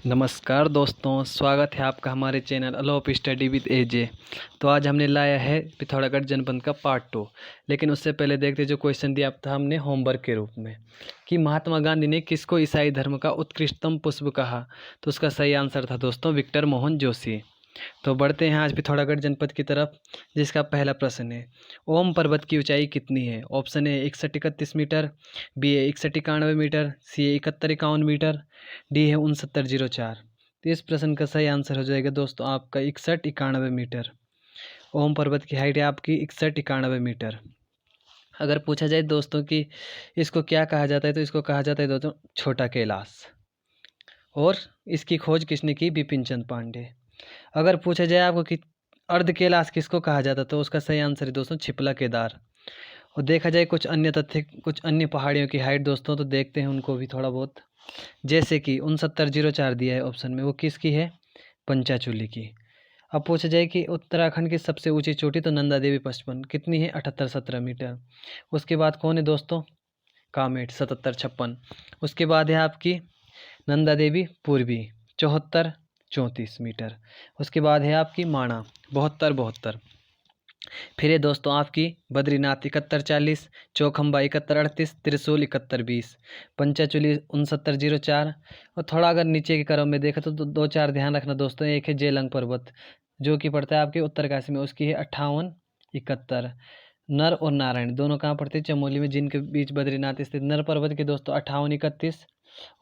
नमस्कार दोस्तों, स्वागत है आपका हमारे चैनल अलोप स्टडी विद एजे। तो आज हमने लाया है पिथौरागढ़ जनपद का पार्ट 2। लेकिन उससे पहले देखते जो क्वेश्चन दिया था हमने होमवर्क के रूप में कि महात्मा गांधी ने किसको ईसाई धर्म का उत्कृष्टतम पुष्प कहा। तो उसका सही आंसर था दोस्तों विक्टर मोहन जोशी। तो बढ़ते हैं आज पिथौरागढ़ जनपद की तरफ, जिसका पहला प्रश्न है ओम पर्वत की ऊंचाई कितनी है। ऑप्शन है 61-31 मीटर, बी है 61-91 मीटर, सी है 71-51 मीटर, डी है 69-04। तो इस प्रश्न का सही आंसर हो जाएगा दोस्तों आपका 61-91 मीटर। ओम पर्वत की हाइट है आपकी 61-91 मीटर। अगर पूछा जाए दोस्तों कि इसको क्या कहा जाता है, तो इसको कहा जाता है दोस्तों छोटा कैलाश। और इसकी खोज किसने की? बिपिन चंद्र पांडे। अगर पूछा जाए आपको कि अर्ध कैलाश किसको कहा जाता, तो उसका सही आंसर है दोस्तों छिपला केदार। और देखा जाए कुछ अन्य तथ्य, कुछ अन्य पहाड़ियों की हाइट दोस्तों, तो देखते हैं उनको भी थोड़ा बहुत। जैसे कि 69-04 दिया है ऑप्शन में, वो किसकी है? पंचाचूली की। अब पूछा जाए कि उत्तराखंड की सबसे ऊंची चोटी, तो नंदा देवी 55 कितनी है? 78-17 मीटर। उसके बाद कौन है दोस्तों? कामेट 77-56। उसके बाद है आपकी नंदा देवी पूर्वी 74-34 मीटर। उसके बाद है आपकी माणा 72-72। फिर है दोस्तों आपकी बद्रीनाथ 71-40, चौखम्बा 71-38, त्रिशूल 71-20, पंचाचूली 69-04। और थोड़ा अगर नीचे के क्रम में देखा तो दो चार ध्यान रखना दोस्तों। एक है जेलंग पर्वत जो कि पड़ता है आपके उत्तरकाशी में, उसकी है 58-71। नर और नारायण दोनों कहाँ पड़ते हैं? चमोली में, जिनके बीच बद्रीनाथ स्थित। नर पर्वत के दोस्तों 58-31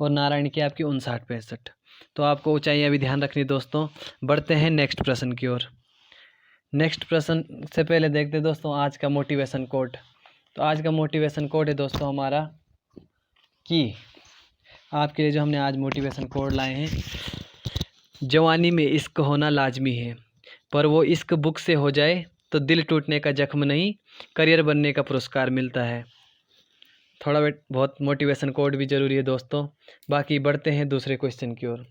और नारायण की आपकी 59-65। तो आपको ऊंचाइयाँ भी ध्यान रखनी दोस्तों। बढ़ते हैं नेक्स्ट प्रश्न की ओर। नेक्स्ट प्रश्न से पहले देखते हैं दोस्तों आज का मोटिवेशन कोट। तो आज का मोटिवेशन कोट है दोस्तों हमारा कि आपके लिए जो हमने आज मोटिवेशन कोड लाए हैं, जवानी में इश्क होना लाजमी है, पर वो इश्क बुक से हो जाए तो दिल टूटने का जख्म नहीं, करियर बनने का पुरस्कार मिलता है। थोड़ा बहुत मोटिवेशन कोड भी ज़रूरी है दोस्तों। बाकी बढ़ते हैं दूसरे क्वेश्चन की ओर।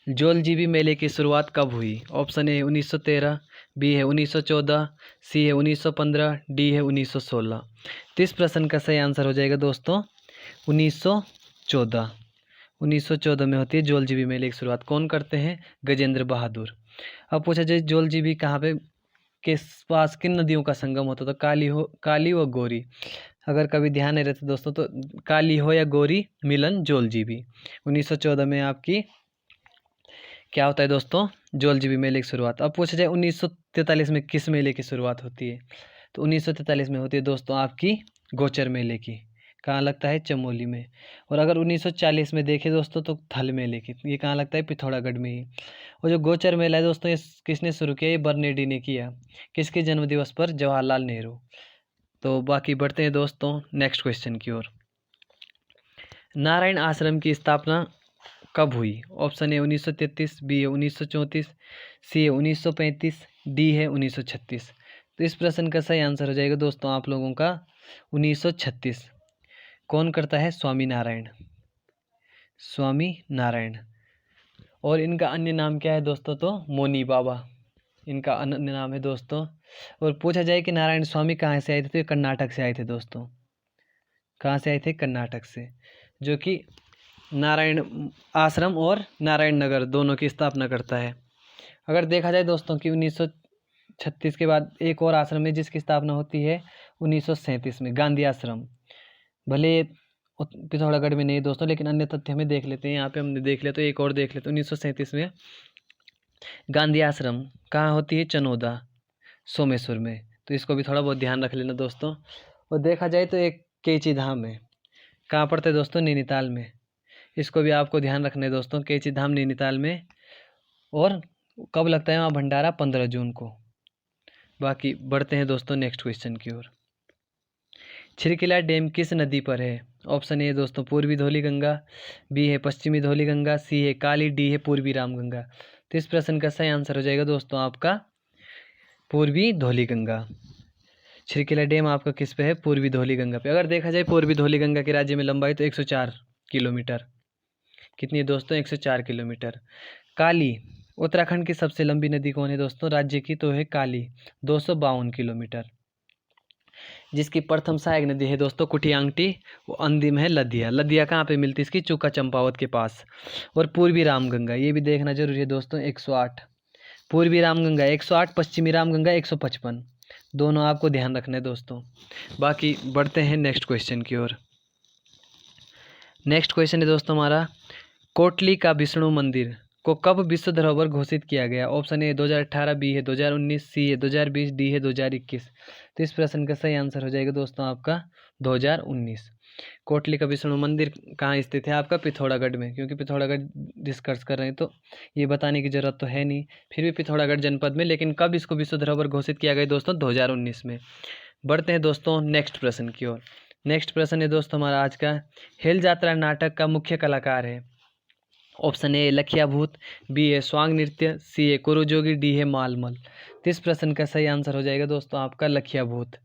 जोलजीबी मेले की शुरुआत कब हुई? ऑप्शन ए 1913, बी है 1914, सी है 1915, डी है 1916। तो इस प्रश्न का सही आंसर हो जाएगा दोस्तों 1914। 1914 में होती है जोलजीबी मेले की शुरुआत। कौन करते हैं? गजेंद्र बहादुर। अब पूछा जाए जोलजीबी कहाँ पे, किस पास, किन नदियों का संगम होता? तो काली व गोरी। अगर कभी ध्यान नहीं रहता दोस्तों, तो काली हो या गोरी मिलन जोलजीबी। 1914 में आपकी क्या होता है दोस्तों? जोलजीबी मेले की शुरुआत। अब पूछा जाए 1943 में किस मेले की शुरुआत होती है? तो 1943 में होती है दोस्तों आपकी गोचर मेले की। कहाँ लगता है? चमोली में। और अगर 1940 में देखें दोस्तों तो थल मेले की। ये कहाँ लगता है? पिथौरागढ़ में ही। और जो गोचर मेला है दोस्तों, ये किसने शुरू किया? ये बर्नेडी ने किया। किसके जन्मदिवस पर? जवाहरलाल नेहरू। तो बाकी बढ़ते हैं दोस्तों नेक्स्ट क्वेश्चन की ओर। नारायण आश्रम की स्थापना कब हुई? ऑप्शन ए 1933, बी है 1934, सी है 1935, डी है 1936। तो इस प्रश्न का सही आंसर हो जाएगा दोस्तों आप लोगों का 1936। कौन करता है? स्वामी नारायण। स्वामी नारायण। और इनका अन्य नाम क्या है दोस्तों? तो मोनी बाबा इनका अन्य नाम है दोस्तों। और पूछा जाए कि नारायण स्वामी कहाँ से आए थे, तो ये कर्नाटक से आए थे दोस्तों। कहाँ से आए थे? कर्नाटक से। जो कि नारायण आश्रम और नारायण नगर दोनों की स्थापना करता है। अगर देखा जाए दोस्तों कि 1936 के बाद एक और आश्रम है जिसकी स्थापना होती है 1937 में, गांधी आश्रम। भले पिथौरागढ़ में नहीं दोस्तों, लेकिन अन्य तथ्य हमें देख लेते हैं। यहाँ पे हमने देख लिया, तो एक और देख लेते हैं। 1937 में गांधी आश्रम कहाँ होती है? चनोदा, सोमेश्वर में। तो इसको भी थोड़ा बहुत ध्यान रख लेना दोस्तों। और देखा जाए तो एक कैची धाम है, कहाँ पड़ता है दोस्तों? नैनीताल में। इसको भी आपको ध्यान रखना है दोस्तों, कैची धाम नैनीताल में। और कब लगता है वहाँ भंडारा? 15 जून को। बाकी बढ़ते हैं दोस्तों नेक्स्ट क्वेश्चन की ओर। छिरकिला डैम किस नदी पर है? ऑप्शन ए दोस्तों पूर्वी धौली गंगा, बी है पश्चिमी धौली गंगा, सी है काली, डी है पूर्वी रामगंगा। तो इस प्रश्न का सही आंसर हो जाएगा दोस्तों आपका पूर्वी धौली गंगा। छिरकिला डैम आपका किस पे है? पूर्वी धौली गंगा पे। अगर देखा जाए पूर्वी धौली गंगा के राज्य में लंबाई तो 104 किलोमीटर। कितनी है दोस्तों? 104 किलोमीटर। काली उत्तराखंड की सबसे लंबी नदी कौन है दोस्तों? राज्य की तो है काली, 252 किलोमीटर। जिसकी प्रथम सहायक नदी है दोस्तों कुटियांगटी, वो अंतिम है लदिया। लदिया कहाँ पे मिलती है इसकी? चूका चंपावत के पास। और पूर्वी रामगंगा, ये भी देखना जरूरी है दोस्तों, 108। पूर्वी रामगंगा 108, पश्चिमी रामगंगा 155, दोनों आपको ध्यान रखना है दोस्तों। बाकी बढ़ते हैं नेक्स्ट क्वेश्चन की ओर। नेक्स्ट क्वेश्चन है दोस्तों हमारा, कोटली का विष्णु मंदिर को कब विश्व धरोहर घोषित किया गया? ऑप्शन ए 2018, बी है 2019, सी है 2020, डी है 2021। तो इस प्रश्न का सही आंसर हो जाएगा दोस्तों आपका 2019। कोटली का विष्णु मंदिर कहाँ स्थित है? आपका पिथौरागढ़ में, क्योंकि पिथौरागढ़ डिस्कस कर रहे हैं तो ये बताने की जरूरत तो है नहीं, फिर भी पिथौरागढ़ जनपद में। लेकिन कब इसको विश्व धरोहर घोषित किया गया दोस्तों? 2019 में। बढ़ते हैं दोस्तों नेक्स्ट प्रश्न की ओर। नेक्स्ट प्रश्न है दोस्तों हमारा आज का, हेल यात्रा नाटक का मुख्य कलाकार है? ऑप्शन ए लखिया भूत, बी है स्वांग नृत्य, सी है कुरुजोगी, डी है मालमल। तो इस प्रश्न का सही आंसर हो जाएगा दोस्तों आपका लखिया भूत।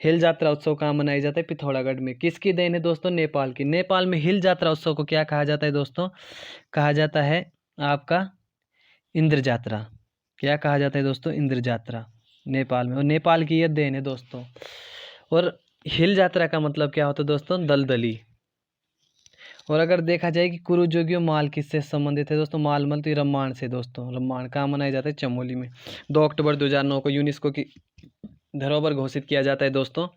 हिल यात्रा उत्सव कहाँ मनाया जाता है? पिथौरागढ़ में। किसकी देन है दोस्तों? नेपाल की। नेपाल में हिल यात्रा उत्सव को क्या कहा जाता है दोस्तों? कहा जाता है आपका इंद्र यात्रा। क्या कहा जाता है दोस्तों? इंद्र यात्रा नेपाल में, और नेपाल की यह देन है दोस्तों। और हिल यात्रा का मतलब क्या होता है दोस्तों? दलदली। और अगर देखा जाए कि कुरुजोगियो माल किससे संबंधित है दोस्तों? मालमल तो रम्माण से दोस्तों। रम्माण कहाँ मनाया जाता है? चमोली में। 2 अक्टूबर 2009 को यूनेस्को की धरोहर घोषित किया जाता है दोस्तों।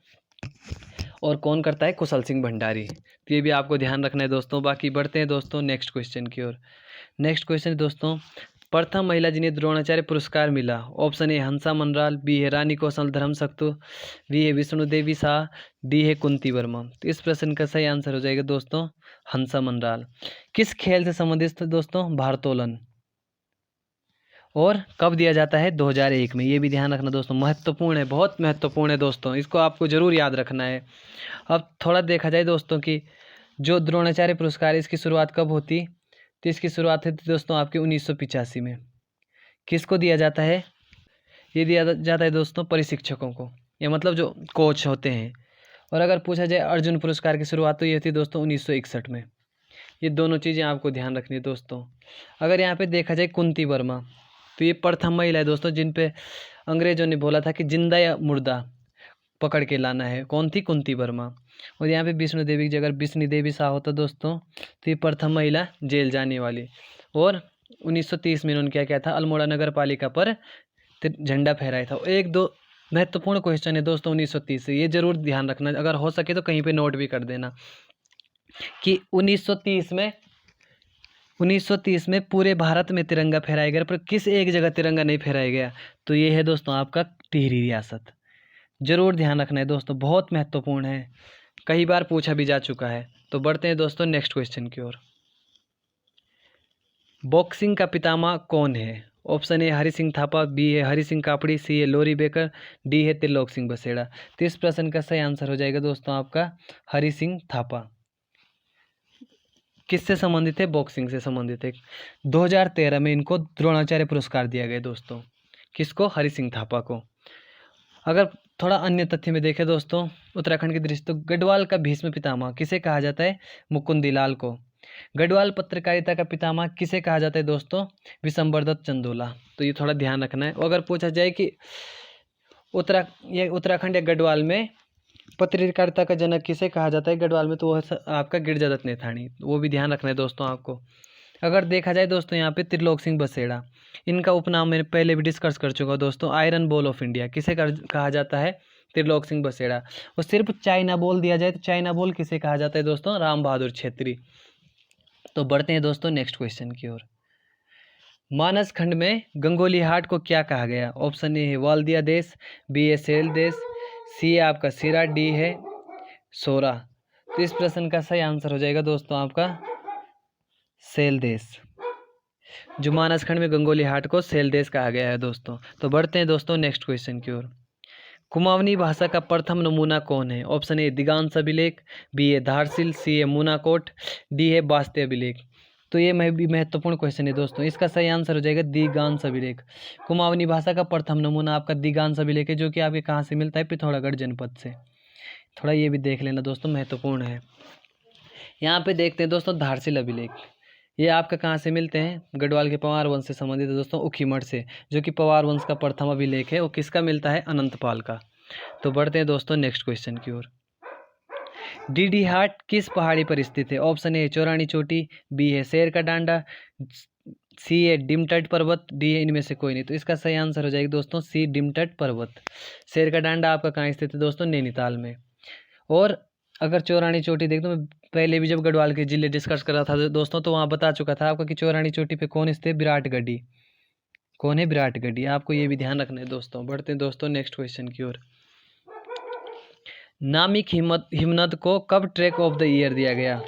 और कौन करता है? कुशल सिंह भंडारी। तो ये भी आपको ध्यान रखना है दोस्तों। बाकी बढ़ते हैं दोस्तों नेक्स्ट क्वेश्चन की ओर। नेक्स्ट क्वेश्चन दोस्तों, प्रथम महिला जिन्हें द्रोणाचार्य पुरस्कार मिला? Option A Hansa Manral, B है रानी कौशल धर्म सक्तु, बी है विष्णु देवी शाह, डी है कुंती वर्मा। तो इस प्रश्न का सही आंसर हो जाएगा दोस्तों हंसा मनराल। किस खेल से संबंधित था दोस्तों? भारोत्तोलन। और कब दिया जाता है? 2001 में। ये भी ध्यान रखना दोस्तों, महत्वपूर्ण है, बहुत महत्वपूर्ण है दोस्तों, इसको आपको जरूर याद रखना है। अब थोड़ा देखा जाए दोस्तों कि जो द्रोणाचार्य पुरस्कार है इसकी शुरुआत कब होती? तो इसकी शुरुआत हुई थी दोस्तों आपके 1985 में। किसको दिया जाता है? ये दिया जाता है दोस्तों प्रशिक्षकों को, या मतलब जो कोच होते हैं। और अगर पूछा जाए अर्जुन पुरस्कार की शुरुआत तो ये थी दोस्तों 1961 में। ये दोनों चीज़ें आपको ध्यान रखनी है दोस्तों। अगर यहाँ पे देखा जाए कुंती वर्मा, तो ये प्रथम महिला है दोस्तों जिन पे अंग्रेजों ने बोला था कि जिंदा या मुर्दा पकड़ के लाना है। कौन थी? कुंती वर्मा। और यहाँ पे विष्णु देवी की जगह विष्णु देवी शाह होता दोस्तों, तो ये प्रथम महिला जेल जाने वाली। और 1930 में इन्होंने क्या किया था? अल्मोड़ा नगर पालिका पर झंडा फहराया था। एक दो महत्वपूर्ण क्वेश्चन है दोस्तों 1930 से, ये जरूर ध्यान रखना, अगर हो सके तो कहीं पे नोट भी कर देना कि 1930 में पूरे भारत में तिरंगा फहराया गया, पर किस एक जगह तिरंगा नहीं फहराया गया? तो ये है दोस्तों आपका टिहरी रियासत। जरूर ध्यान रखना है दोस्तों, बहुत महत्वपूर्ण है, कई बार पूछा भी जा चुका है। तो बढ़ते हैं दोस्तों नेक्स्ट क्वेश्चन की ओर। बॉक्सिंग का पितामह कौन है? Option A Hari Singh Thapa, B है हरि सिंह कापड़ी, सी है लोरी बेकर, डी है त्रिलोक सिंह बसेड़ा। तो इस प्रश्न का सही आंसर हो जाएगा दोस्तों आपका हरि सिंह थापा। किससे संबंधित है? बॉक्सिंग से संबंधित है। 2013 में इनको द्रोणाचार्य पुरस्कार दिया गया दोस्तों। किसको? हरि सिंह थापा को। अगर थोड़ा अन्य तथ्य में देखें दोस्तों उत्तराखंड की दृष्टि, तो गढ़वाल का भीष्म पितामह किसे कहा जाता है? मुकुंदीलाल को। गढ़वाल पत्रकारिता का पितामह किसे कहा जाता है दोस्तों? विशंबर दत्त चंदोला। तो ये थोड़ा ध्यान रखना है। अगर पूछा जाए कि उत्तराखंड या गढ़वाल में पत्रकारिता का जनक किसे कहा जाता है गढ़वाल में, तो वो आपका गिरजादत्त नेथानी। वो भी ध्यान रखना है दोस्तों आपको। अगर देखा जाए दोस्तों यहाँ पे त्रिलोक सिंह बसेड़ा, इनका उपनाम मैंने पहले भी डिस्कस कर चुका हूँ दोस्तों, आयरन बॉल ऑफ इंडिया किसे कहा जाता है? त्रिलोक सिंह बसेड़ा। और सिर्फ चाइना बॉल दिया जाए तो चाइना बॉल किसे कहा जाता है दोस्तों? राम बहादुर छेत्री। तो बढ़ते हैं दोस्तों नेक्स्ट क्वेश्चन की ओर। मानस खंड में गंगोली हाट को क्या कहा गया? ऑप्शन ए है वाल्दिया देश, बी है सेल देश, सी है आपका सिरा, डी है सोरा। तो इस प्रश्न का सही आंसर हो जाएगा दोस्तों आपका सेल देश। जो मानस खंड में गंगोली हाट को सेल देश कहा गया है दोस्तों। तो बढ़ते हैं दोस्तों नेक्स्ट क्वेश्चन की ओर। कुमाऊनी भाषा का प्रथम नमूना कौन है? ऑप्शन ए दिगांश अभिलेख, बी है धारसिल, सी है मूनाकोट, डी है वास्ते अभिलेख। तो ये भी महत्वपूर्ण क्वेश्चन है दोस्तों, इसका सही आंसर हो जाएगा दिगांश अभिलेख। कुमाऊनी भाषा का प्रथम नमूना आपका दिगांश अभिलेख है, जो कि आपके कहाँ से मिलता है? पिथौरागढ़ जनपद से। थोड़ा ये भी देख लेना दोस्तों, महत्वपूर्ण है। यहाँ पे देखते हैं दोस्तों धारसिल अभिलेख, ये आपका कहाँ से मिलते हैं? गढ़वाल के पवार वंश से संबंधित है दोस्तों, उखीमठ से, जो कि पवार वंश का प्रथम अभिलेख है। वो किसका मिलता है? अनंतपाल का। तो बढ़ते हैं दोस्तों नेक्स्ट क्वेश्चन की ओर। डीडी हाट किस पहाड़ी पर स्थित है? ऑप्शन ए चौरानी चोटी, बी है शेर का डांडा, सी है डिमटट पर्वत, डी है इनमें से कोई नहीं। तो इसका सही आंसर हो जाएगा दोस्तों सी डिमटट पर्वत। शेर का डांडा आपका कहाँ स्थित है दोस्तों? नैनीताल में। और अगर चौरानी चोटी देख तो मैं पहले भी जब गढ़वाल के जिले डिस्कस कर रहा था दोस्तों, तो वहाँ बता चुका था आपको कि चौरानी चोटी पे कौन स्थित है? विराटगढ़ी। कौन है? विराटगढ़ी। आपको ये भी ध्यान रखना है दोस्तों। बढ़ते हैं दोस्तों नेक्स्ट क्वेश्चन की ओर। नामिक हिमनद को कब ट्रैक ऑफ द ईयर दिया गया?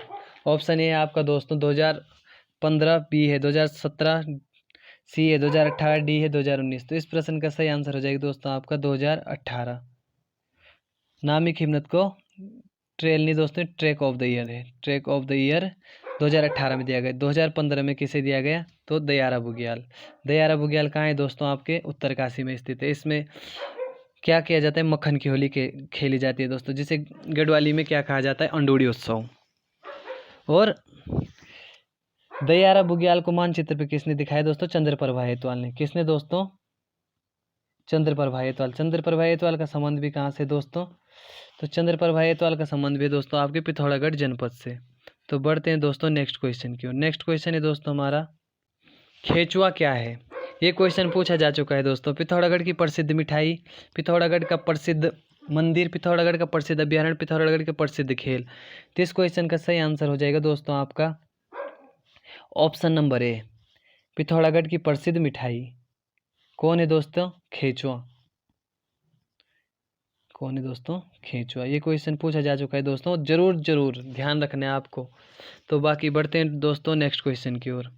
ऑप्शन ए आपका दोस्तों 2015, बी है 2017, सी है 2018, डी है 2019। तो इस प्रश्न का सही आंसर हो जाएगा दोस्तों आपका 2018। नामिक हिमनद को ट्रेल नहीं दोस्तों, ट्रैक ऑफ द ईयर है। ट्रैक ऑफ द ईयर 2018 में दिया गया। 2015 में किसे दिया गया? तो दयारा बुग्याल। दयारा बुग्याल कहाँ है दोस्तों? आपके उत्तरकाशी में स्थित है। इसमें क्या किया जाता है? मक्खन की होली के खेली जाती है दोस्तों, जिसे गढ़वाली में क्या कहा जाता है? अंडूड़ी उत्सव। और दयारा बुग्याल को मानचित्र पे किसने दिखाया दोस्तों? चंद्रप्रभा हेतवाल ने। किसने दोस्तों? चंद्रप्रभा हेतवाल। चंद्रप्रभा हेतवाल का संबंध भी कहाँ से दोस्तों? तो चंद्रप्रभा हेतवाल का संबंध भी दोस्तों आपके पिथौरागढ़ जनपद से। तो बढ़ते हैं दोस्तों नेक्स्ट क्वेश्चन की ओर। नेक्स्ट क्वेश्चन है दोस्तों हमारा, खेचुआ क्या है? ये क्वेश्चन पूछा जा चुका है दोस्तों। पिथौरागढ़ की प्रसिद्ध मिठाई, पिथौरागढ़ का प्रसिद्ध मंदिर, पिथौरागढ़ का प्रसिद्ध अभ्यारण्य, पिथौरागढ़ के प्रसिद्ध खेल। तो इस क्वेश्चन का सही आंसर हो जाएगा दोस्तों आपका ऑप्शन नंबर ए, पिथौरागढ़ की प्रसिद्ध मिठाई। कौन है दोस्तों? खेचुआ। कौन है दोस्तों? खेचुआ। ये क्वेश्चन पूछा जा चुका है दोस्तों, जरूर जरूर ध्यान रखना है आपको। तो बाकी बढ़ते हैं दोस्तों नेक्स्ट क्वेश्चन की ओर।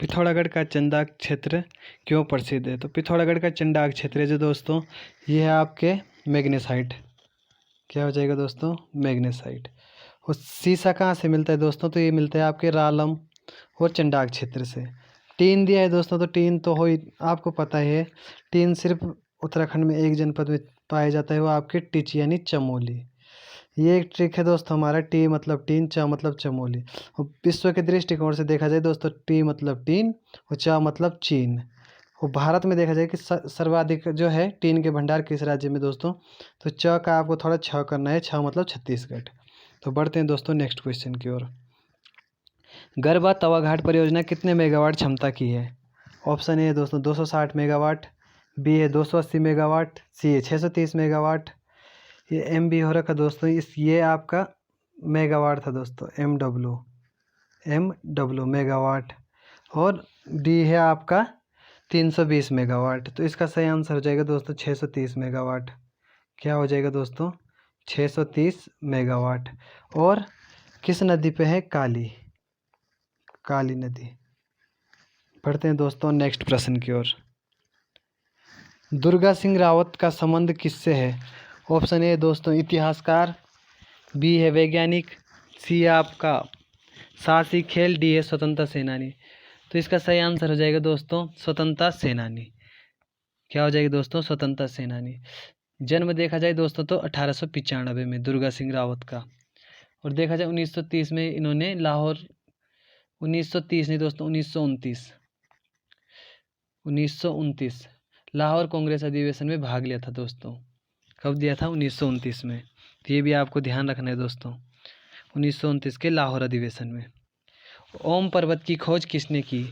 पिथौरागढ़ का चंदाक क्षेत्र क्यों प्रसिद्ध है? तो पिथौरागढ़ का चंडाक क्षेत्र है जो दोस्तों, ये है आपके मैग्नेसाइट। क्या हो जाएगा दोस्तों? मैग्नेसाइट। और सीसा कहाँ से मिलता है दोस्तों? तो ये मिलता है आपके रालम और चंडाक क्षेत्र से। टीन दिया है दोस्तों, तो टीन तो हो ही आपको पता ही है। टीन सिर्फ उत्तराखंड में एक जनपद में पाया जाता है, वो आपके टिच यानी चमोली। ये एक ट्रिक है दोस्तों हमारा, टी मतलब टीन, चा मतलब चमोली। और विश्व के दृष्टिकोण से देखा जाए दोस्तों, टी मतलब टीन और चा मतलब चीन। और भारत में देखा जाए कि सर्वाधिक जो है टीन के भंडार किस राज्य में दोस्तों? तो च का आपको थोड़ा छ करना है, छ मतलब छत्तीसगढ़। तो बढ़ते हैं दोस्तों नेक्स्ट क्वेश्चन की ओर। गरबा तवा घाट परियोजना कितने मेगावाट क्षमता की है? ऑप्शन ए है दोस्तों 260 मेगावाट, बी है 280 मेगावाट, सी है 630 मेगावाट। ये एम बी हो रखा दोस्तों, ये आपका मेगावाट था दोस्तों, एम डब्ल्यू मेगावाट। और डी है आपका 320 मेगावाट। तो इसका सही आंसर हो जाएगा दोस्तों 630 मेगावाट। क्या हो जाएगा दोस्तों? 630 मेगावाट। और किस नदी पे है? काली नदी। बढ़ते हैं दोस्तों नेक्स्ट प्रश्न की ओर। दुर्गा सिंह रावत का संबंध किससे है? ऑप्शन ए दोस्तों इतिहासकार, बी है वैज्ञानिक, सी है आपका साहसी खेल, डी है स्वतंत्रता सेनानी। तो इसका सही आंसर हो जाएगा दोस्तों स्वतंत्रता सेनानी। क्या हो जाएगा दोस्तों? स्वतंत्रता सेनानी। जन्म देखा जाए दोस्तों तो 1895 में दुर्गा सिंह रावत का। और देखा जाए 1930 में इन्होंने लाहौर, 1930 नहीं दोस्तों 1929 लाहौर कांग्रेस अधिवेशन में भाग लिया था दोस्तों। कब दिया था? 1929 में। तो ये भी आपको ध्यान रखना है दोस्तों, 1929 के लाहौर अधिवेशन में। ओम पर्वत की खोज किसने की?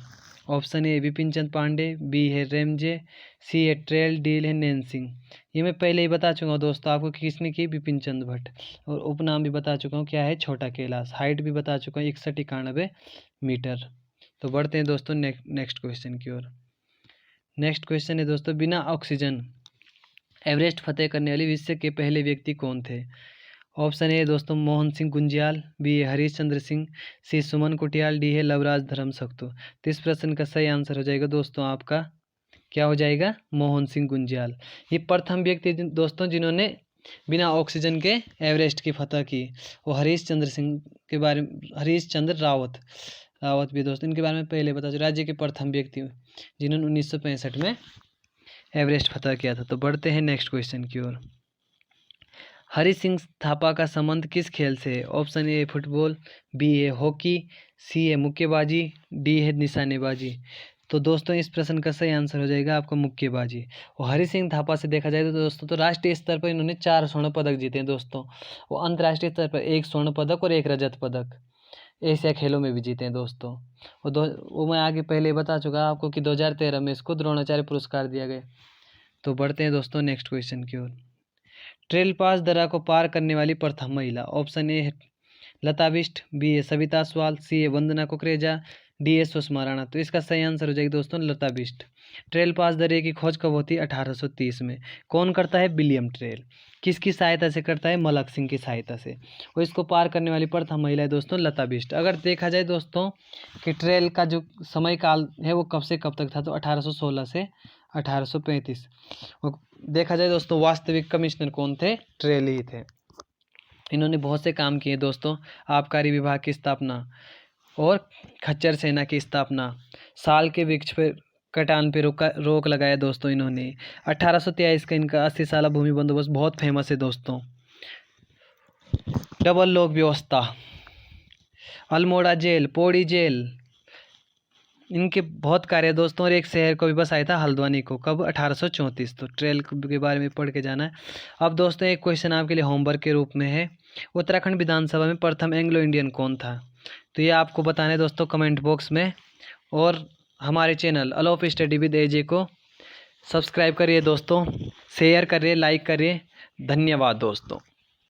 Option A Vipin Chand Pande, B है रेमजे, सी है ट्रेल, डी है नैन सिंह। ये मैं पहले ही बता चुका हूँ दोस्तों आपको कि किसने की, विपिन चंद भट्ट। और उपनाम भी बता चुका हूँ क्या है, छोटा कैलाश। हाइट भी बता चुका हूँ 61-91 मीटर। तो बढ़ते हैं दोस्तों नेक्स्ट क्वेश्चन की ओर। नेक्स्ट क्वेश्चन है दोस्तों, बिना ऑक्सीजन एवरेस्ट फतेह करने वाले विश्व के पहले व्यक्ति कौन थे? ऑप्शन ए दोस्तों मोहन सिंह गुंजियाल, बी है हरीश चंद्र सिंह, सी सुमन कुटियाल, डी है लवराज धर्म सक्तु। तो इस प्रश्न का सही आंसर हो जाएगा दोस्तों आपका क्या हो जाएगा? मोहन सिंह गुंजियाल। ये प्रथम व्यक्ति दोस्तों जिन्होंने बिना ऑक्सीजन के एवरेस्ट की फतह की। वो हरीश चंद्र सिंह के बारे में, हरीश चंद्र रावत भी दोस्तों, इनके बारे में पहले बता चुका। राज्य के प्रथम व्यक्ति जिन्होंने 1965 में एवरेस्ट फतह किया था। तो बढ़ते हैं नेक्स्ट क्वेश्चन की ओर। हरि सिंह थापा का संबंध किस खेल से है? ऑप्शन ए फुटबॉल, बी है हॉकी, सी है मुक्केबाजी, डी है निशानेबाजी। तो दोस्तों इस प्रश्न का सही आंसर हो जाएगा आपका मुक्केबाजी। और हरि सिंह थापा से देखा जाए तो दोस्तों तो राष्ट्रीय स्तर पर इन्होंने 4 स्वर्ण पदक जीते हैं दोस्तों। वो अंतर्राष्ट्रीय स्तर पर 1 स्वर्ण पदक और 1 रजत पदक एशिया खेलों में भी जीते हैं दोस्तों। वो मैं आगे पहले बता चुका आपको कि 2013 में इसको द्रोणाचार्य पुरस्कार दिया गया। तो बढ़ते हैं दोस्तों नेक्स्ट क्वेश्चन की ओर। ट्रेल पास दर्रा को पार करने वाली प्रथम महिला। ऑप्शन ए है लता बिष्ट, बी ए सविता स्वाल, सी ए वंदना कुकरेजा, डी ए सुषमा राणा। तो इसका सही आंसर हो जाएगा दोस्तों लता बिष्ट। ट्रेल पास दर्रे की खोज कब होती है? 1830 में। कौन करता है? William trail. किसकी सहायता से करता है? मलक सिंह की सहायता से। और इसको पार करने वाली प्रथम महिला है दोस्तों लता बिष्ट। अगर देखा जाए दोस्तों कि ट्रेल का जो समय काल है वो कब से कब तक था, तो 1816 से 1835। और देखा जाए दोस्तों वास्तविक कमिश्नर कौन थे? ट्रेल ही थे। इन्होंने बहुत से काम किए दोस्तों। आबकारी विभाग की स्थापना और खच्चर सेना की स्थापना, साल के वृक्ष पर कटान पे रोक लगाया दोस्तों इन्होंने। 1823 का इनका 80 साला भूमि बंदोबस्त बहुत फेमस है दोस्तों। डबल लोक व्यवस्था, अल्मोड़ा जेल, पौड़ी जेल, इनके बहुत कार्य दोस्तों। और एक शहर को भी बसाया था हल्द्वानी को, कब? 1834। तो ट्रेल के बारे में पढ़ के जाना है। अब दोस्तों एक क्वेश्चन आपके लिए होमवर्क के रूप में है, उत्तराखंड विधानसभा में प्रथम एंग्लो इंडियन कौन था? तो ये आपको बताना है दोस्तों कमेंट बॉक्स में। और हमारे चैनल अलोप स्टडी विद एजे को सब्सक्राइब करिए दोस्तों, शेयर करिए, लाइक करिए। धन्यवाद दोस्तों।